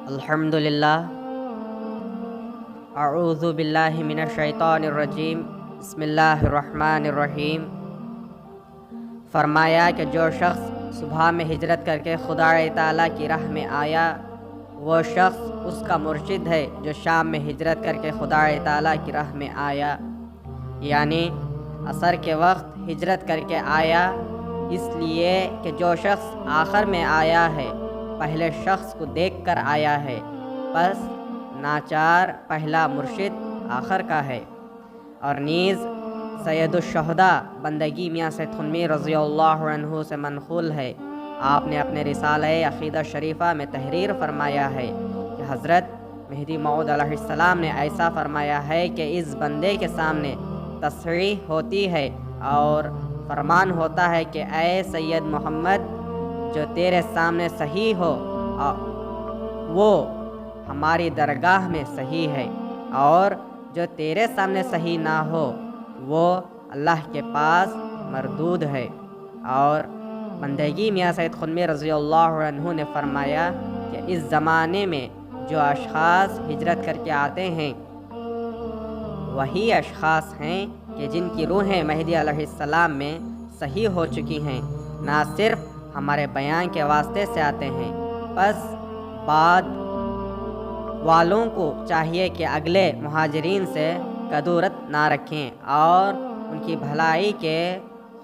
الحمدللہ اعوذ باللہ من الشیطان الرجیم بسم اللہ الرحمن الرحیم۔ فرمایا کہ جو شخص صبح میں ہجرت کر کے خدا تعالیٰ کی راہ میں آیا وہ شخص اس کا مرشد ہے جو شام میں ہجرت کر کے خدا تعالیٰ کی راہ میں آیا، یعنی عصر کے وقت ہجرت کر کے آیا، اس لیے کہ جو شخص آخر میں آیا ہے پہلے شخص کو دیکھ کر آیا ہے، پس ناچار پہلا مرشد آخر کا ہے۔ اور نیز سید الشہداء بندگی میاں سید خنمی رضی اللہ عنہ سے منقول ہے، آپ نے اپنے رسالہ عقیدہ شریفہ میں تحریر فرمایا ہے کہ حضرت مہدی موعود علیہ السلام نے ایسا فرمایا ہے کہ اس بندے کے سامنے تصریح ہوتی ہے اور فرمان ہوتا ہے کہ اے سید محمد، جو تیرے سامنے صحیح ہو وہ ہماری درگاہ میں صحیح ہے، اور جو تیرے سامنے صحیح نہ ہو وہ اللہ کے پاس مردود ہے۔ اور بندگی میاں سید خنمی رضی اللہ عنہ نے فرمایا کہ اس زمانے میں جو اشخاص ہجرت کر کے آتے ہیں وہی اشخاص ہیں کہ جن کی روحیں مہدی علیہ السلام میں صحیح ہو چکی ہیں، نہ صرف ہمارے بیان کے واسطے سے آتے ہیں۔ پس بعد والوں کو چاہیے کہ اگلے مہاجرین سے کدورت نہ رکھیں اور ان کی بھلائی کے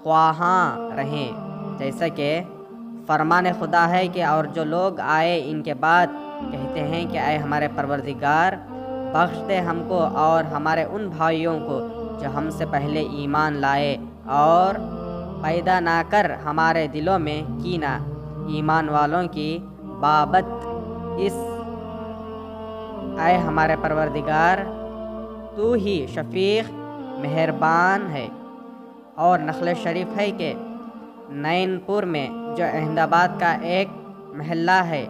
خواہاں رہیں، جیسا کہ فرمان خدا ہے کہ اور جو لوگ آئے ان کے بعد کہتے ہیں کہ اے ہمارے پروردگار، بخش دے ہم کو اور ہمارے ان بھائیوں کو جو ہم سے پہلے ایمان لائے، اور پیدا نہ کر ہمارے دلوں میں کینہ ایمان والوں کی بابت، اس اے ہمارے پروردگار تو ہی شفیق مہربان ہے۔ اور نخل شریف ہے کہ نین پور میں جو احمد آباد کا ایک محلہ ہے،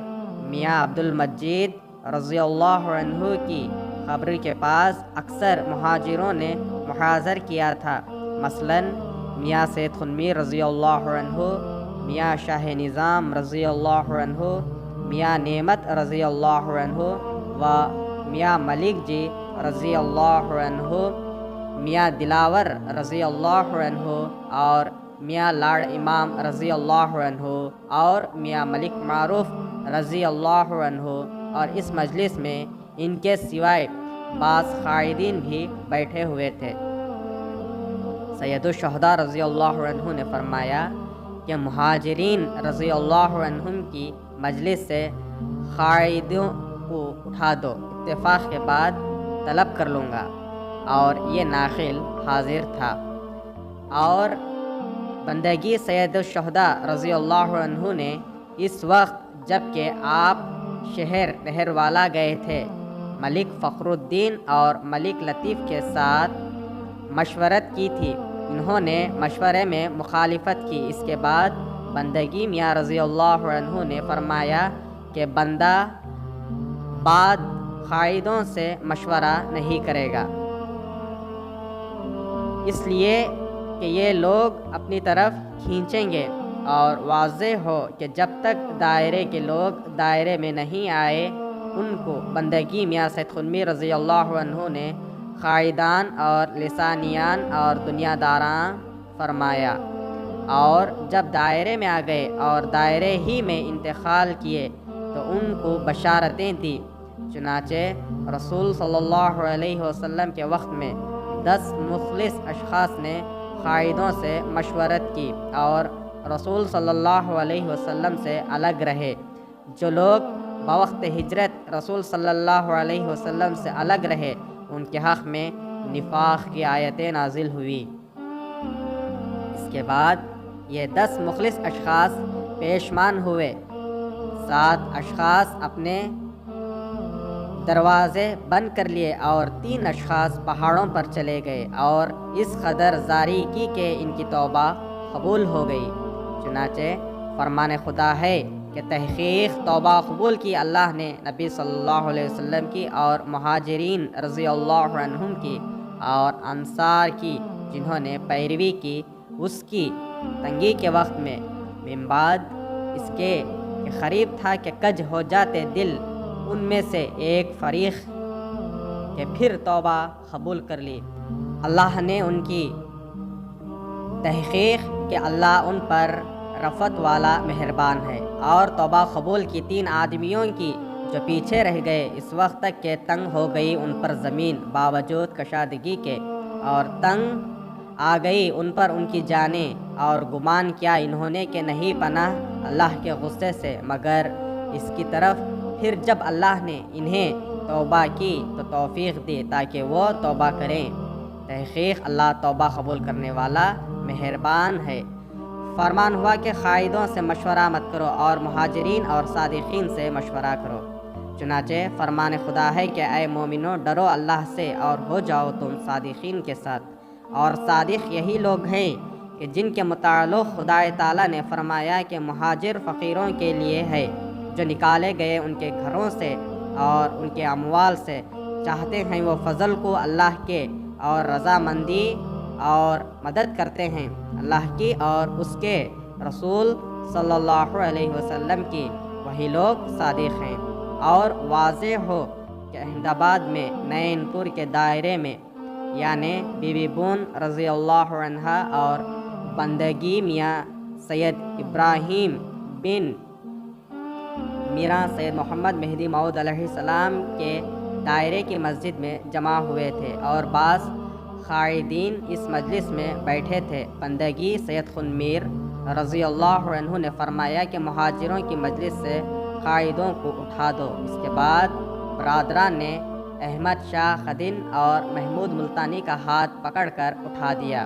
میاں عبد المجید رضی اللہ عنہ کی قبر کے پاس اکثر مہاجروں نے محاضر کیا تھا، مثلاً میاں سید خنمی رضی اللہ عنہ، میاں شاہ نظام رضی اللہ عنہ، میاں نعمت رضی اللہ عنہ و میاں ملک جی رضی اللہ عنہ، میاں دلاور رضی اللہ عنہ، اور میاں لاڑ امام رضی اللہ عنہ، اور میاں ملک معروف رضی اللہ عنہ۔ اور اس مجلس میں ان کے سوائے بعض قائدین بھی بیٹھے ہوئے تھے۔ سید الشہداء رضی اللہ عنہ نے فرمایا کہ مہاجرین رضی اللہ عنہم کی مجلس سے قائدوں کو اٹھا دو، اتفاق کے بعد طلب کر لوں گا، اور یہ ناقل حاضر تھا۔ اور بندگی سید الشہداء رضی اللہ عنہ نے اس وقت جب کہ آپ شہر نہروالا گئے تھے، ملک فخر الدین اور ملک لطیف کے ساتھ مشورت کی تھی، انہوں نے مشورے میں مخالفت کی۔ اس کے بعد بندگی میاں رضی اللہ عنہ نے فرمایا کہ بندہ بعد قائدوں سے مشورہ نہیں کرے گا، اس لیے کہ یہ لوگ اپنی طرف کھینچیں گے، اور واضح ہو کہ جب تک دائرے کے لوگ دائرے میں نہیں آئے ان کو بندگی میاں سید خنمی رضی اللہ عنہ نے قائدان اور لسانیان اور دنیا داران فرمایا، اور جب دائرے میں آ گئے اور دائرے ہی میں انتقال کیے تو ان کو بشارتیں دی۔ چنانچہ رسول صلی اللہ علیہ وسلم کے وقت میں 10 مخلص اشخاص نے قائدوں سے مشورت کی اور رسول صلی اللہ علیہ وسلم سے الگ رہے۔ جو لوگ بوقت ہجرت رسول صلی اللہ علیہ وسلم سے الگ رہے ان کے حق میں نفاق کی آیتیں نازل ہوئی۔ اس کے بعد یہ 10 مخلص اشخاص پیشمان ہوئے، 7 اشخاص اپنے دروازے بند کر لیے اور 3 اشخاص پہاڑوں پر چلے گئے، اور اس قدر زاری کی کہ ان کی توبہ قبول ہو گئی۔ چنانچہ فرمان خدا ہے کہ تحقیق توبہ قبول کی اللہ نے نبی صلی اللہ علیہ وسلم کی اور مہاجرین رضی اللہ عنہم کی اور انصار کی جنہوں نے پیروی کی اس کی تنگی کے وقت میں، من بعد اس کے کہ قریب تھا کہ کج ہو جاتے دل ان میں سے ایک فریق کہ پھر توبہ قبول کر لی۔ اللہ نے ان کی تحقیق کہ اللہ ان پر رفت والا مہربان ہے، اور توبہ قبول کی 3 آدمیوں کی جو پیچھے رہ گئے اس وقت تک کہ تنگ ہو گئی ان پر زمین باوجود کشادگی کے، اور تنگ آ گئی ان پر ان کی جانیں، اور گمان کیا انہوں نے کہ نہیں پناہ اللہ کے غصے سے مگر اس کی طرف۔ پھر جب اللہ نے انہیں توبہ کی تو توفیق دی تاکہ وہ توبہ کریں۔ تحقیق اللہ توبہ قبول کرنے والا مہربان ہے۔ فرمان ہوا کہ قائدوں سے مشورہ مت کرو اور مہاجرین اور صادقین سے مشورہ کرو۔ چنانچہ فرمان خدا ہے کہ اے مومنو، ڈرو اللہ سے اور ہو جاؤ تم صادقین کے ساتھ۔ اور صادق یہی لوگ ہیں کہ جن کے متعلق خدا تعالیٰ نے فرمایا کہ مہاجر فقیروں کے لیے ہے جو نکالے گئے ان کے گھروں سے اور ان کے اموال سے، چاہتے ہیں وہ فضل کو اللہ کے اور رضامندی اور مدد کرتے ہیں اللہ کی اور اس کے رسول صلی اللہ علیہ وسلم کی، وہی لوگ صادق ہیں۔ اور واضح ہو کہ احمد آباد میں نین پور کے دائرے میں یعنی بی بی بون رضی اللہ عنہا اور بندگی میاں سید ابراہیم بن میراں سید محمد مہدی موعود علیہ السلام کے دائرے کی مسجد میں جمع ہوئے تھے، اور بعض قائدین اس مجلس میں بیٹھے تھے۔ بندگی سید خن میر رضی اللہ عنہ نے فرمایا کہ مہاجروں کی مجلس سے قائدوں کو اٹھا دو۔ اس کے بعد برادران نے احمد شاہ خدن اور محمود ملتانی کا ہاتھ پکڑ کر اٹھا دیا۔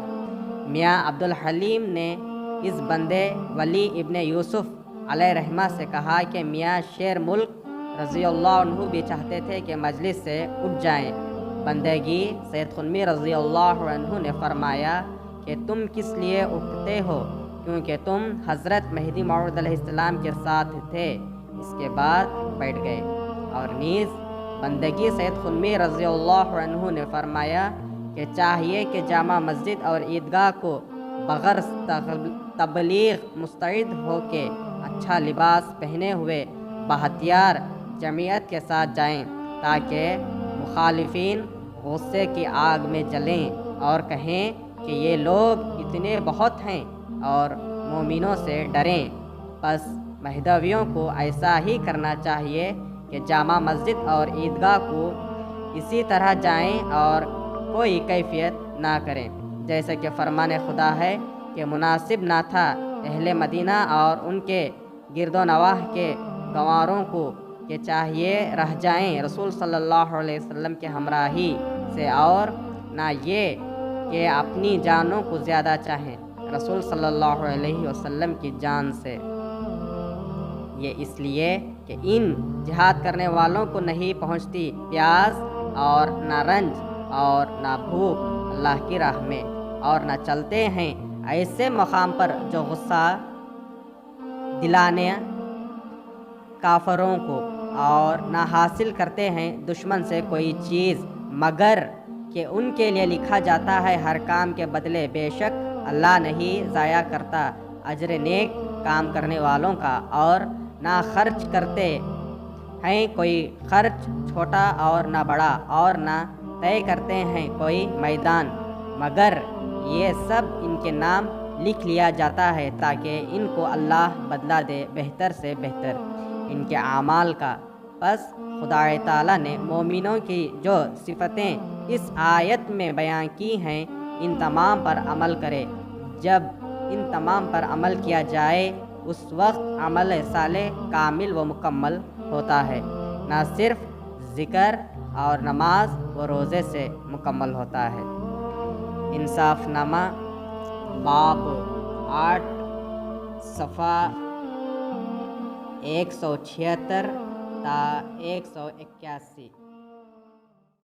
میاں عبدالحلیم نے اس بندے ولی ابن یوسف علیہ رحمہ سے کہا کہ میاں شیر ملک رضی اللہ عنہ بھی چاہتے تھے کہ مجلس سے اٹھ جائیں۔ بندگی سید خنمی رضی اللہ عنہ نے فرمایا کہ تم کس لیے اٹھتے ہو، کیونکہ تم حضرت مہدی موعود علیہ السلام کے ساتھ تھے۔ اس کے بعد بیٹھ گئے۔ اور نیز بندگی سید خنمی رضی اللہ عنہ نے فرمایا کہ چاہیے کہ جامع مسجد اور عیدگاہ کو بغیر تبلیغ مستعد ہو کے اچھا لباس پہنے ہوئے باہتیار جمعیت کے ساتھ جائیں، تاکہ مخالفین غصے کی آگ میں جلیں اور کہیں کہ یہ لوگ اتنے بہت ہیں اور مومنوں سے ڈریں۔ پس مہدویوں کو ایسا ہی کرنا چاہیے کہ جامع مسجد اور عیدگاہ کو اسی طرح جائیں اور کوئی کیفیت نہ کریں، جیسے کہ فرمان خدا ہے کہ مناسب نہ تھا اہل مدینہ اور ان کے گرد و نواح کے گواروں کو کہ چاہیے رہ جائیں رسول صلی اللہ علیہ وسلم کے ہمراہی سے، اور نہ یہ کہ اپنی جانوں کو زیادہ چاہیں رسول صلی اللہ علیہ وسلم کی جان سے۔ یہ اس لیے کہ ان جہاد کرنے والوں کو نہیں پہنچتی پیاس اور نہ رنج اور نہ بھوک اللہ کی راہ میں، اور نہ چلتے ہیں ایسے مقام پر جو غصہ دلانے کافروں کو، اور نہ حاصل کرتے ہیں دشمن سے کوئی چیز مگر کہ ان کے لیے لکھا جاتا ہے ہر کام کے بدلے، بے شک اللہ نہیں ضائع کرتا اجر نیک کام کرنے والوں کا۔ اور نہ خرچ کرتے ہیں کوئی خرچ چھوٹا اور نہ بڑا، اور نہ طے کرتے ہیں کوئی میدان مگر یہ سب ان کے نام لکھ لیا جاتا ہے تاکہ ان کو اللہ بدلہ دے بہتر سے بہتر ان کے اعمال کا۔ پس خدا تعالیٰ نے مومنوں کی جو صفتیں اس آیت میں بیان کی ہیں ان تمام پر عمل کرے۔ جب ان تمام پر عمل کیا جائے اس وقت عمل صالح کامل و مکمل ہوتا ہے، نہ صرف ذکر اور نماز و روزے سے مکمل ہوتا ہے۔ انصاف نامہ باب 8 صفحہ 176 تا 181۔